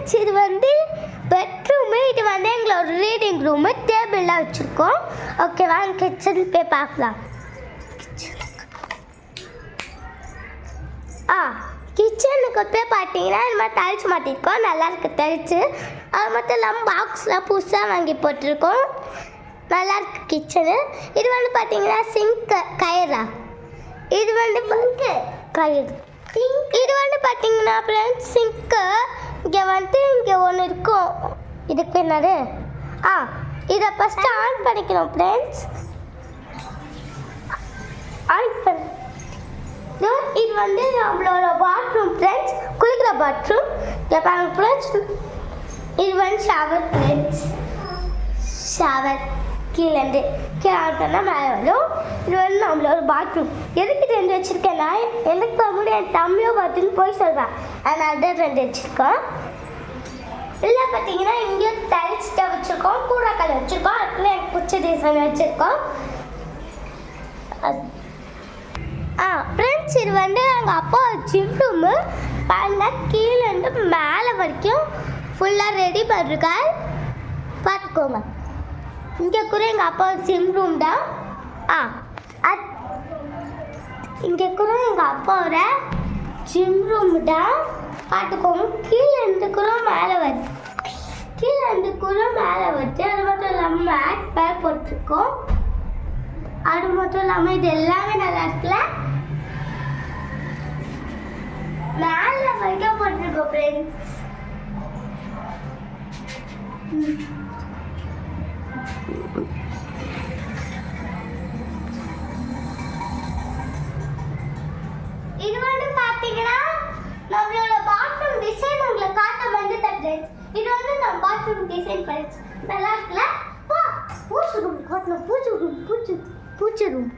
Friends இது வந்து bedroom, இது வந்து எங்களோட ரீடிங் ரூமு, டேபிள்லாம் வச்சுருக்கோம். ஓகே வாங்க கிச்சன் போய் பார்க்கலாம். கிச்சனுக்கு போய் பார்த்தீங்கன்னா இந்த மாதிரி டைல்ஸ் மாட்டிருக்கோம், நல்லாயிருக்கு டைல்ஸு. அது மட்டும் இல்லாமல் பாக்ஸ்லாம் புதுசாக வாங்கி போட்டிருக்கோம், நல்லாயிருக்கு கிச்சனு. இது வந்து பார்த்தீங்கன்னா சிங்க்கு கயிறா, இது வந்து கயிறு. இது வந்து பார்த்தீங்கன்னா ஃப்ரெண்ட்ஸ் சிங்க்கு. இங்கே ஒன்று இருக்கும், இதுக்கு என்னது இதை ஃபஸ்ட்டு ஆன் பண்ணிக்கணும் ஃப்ரெண்ட்ஸ். ஆன் பண்ண இது வந்து நம்மளோட பாத்ரூம் ஃப்ரெண்ட்ஸ், குளிக்கிற பாத்ரூம். இங்கே பாருங்க ஃப்ரெண்ட்ஸ், இது வந்து ஷவர் ஃப்ரெண்ட்ஸ், ஷவர் கீழேருந்து ஆன் பண்ணால் மேலே வரும். இது வந்து நம்மளோட பாத்ரூம். எதுக்கு 2 வச்சுருக்கேன்னா எனக்கு வந்து என் தம்பியோ பார்த்துன்னு போய் சொல்வேன், அதனால தான் 2 வச்சுருக்கோம். இல்லை பார்த்தீங்கன்னா இங்கே டைல்ஸ் தான் வச்சுருக்கோம், கூடாக்கல் வச்சுருக்கோம், அதுக்குள்ளே எனக்கு பிடிச்ச டிசைன் வச்சுருக்கோம். ஃப்ரெண்ட்ஸ் இது வந்து எங்கள் அப்பா ஜிம் ரூமு. பாருங்க கீழேருந்து மேலே வரைக்கும் ஃபுல்லாக ரெடி பண்ணிருக்கார், பார்த்துக்கோங்க. இங்கே கூட எங்கள் அப்பா ஜிம் ரூம் தான். இங்கே கூட எங்கள் அப்பாவோட ஜிம் ரூம் தான், பார்த்துக்கோங்க. கீழேருந்து கூட மேலே வருது, கீழேருந்து கூட மேலே வருது. அது மட்டும் இல்லாமல் மேட் பேர் போட்டிருக்கோம். அது மட்டும் இல்லாமல் இது எல்லாமே நல்லா இருக்குல்ல, மேலே வரைக்கும் போட்டிருக்கோம் ஃப்ரெண்ட்ஸ். இது வந்து பார்த்தீங்கன்னா நம்மளோட பாத்ரூம் டிசைன் உங்களுக்கு காட்ட வந்து தட்டுறேன். இது வந்து நம்ம பாத்ரூம் டிசைன் ஃப்ரெண்ட்ஸ், நல்லா இருக்குல்ல. பூச்சி ரூம் காட்டணும், பூச்சி ரூம்.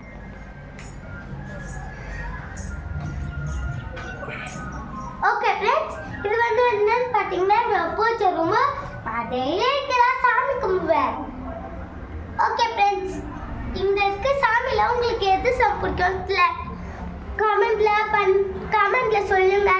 ஓகே ஃப்ரெண்ட்ஸ், இது வந்து என்னன்னு பார்த்தீங்கன்னா பூச்சி ரூம். அதையே தான் சாமி கும்பிடுவேன். ஓகே ஃப்ரெண்ட்ஸ், இந்த இருக்க சாமியில் உங்களுக்கு எது சாமி பிடிக்கும் கமெண்ட்ல சொல்லுங்க.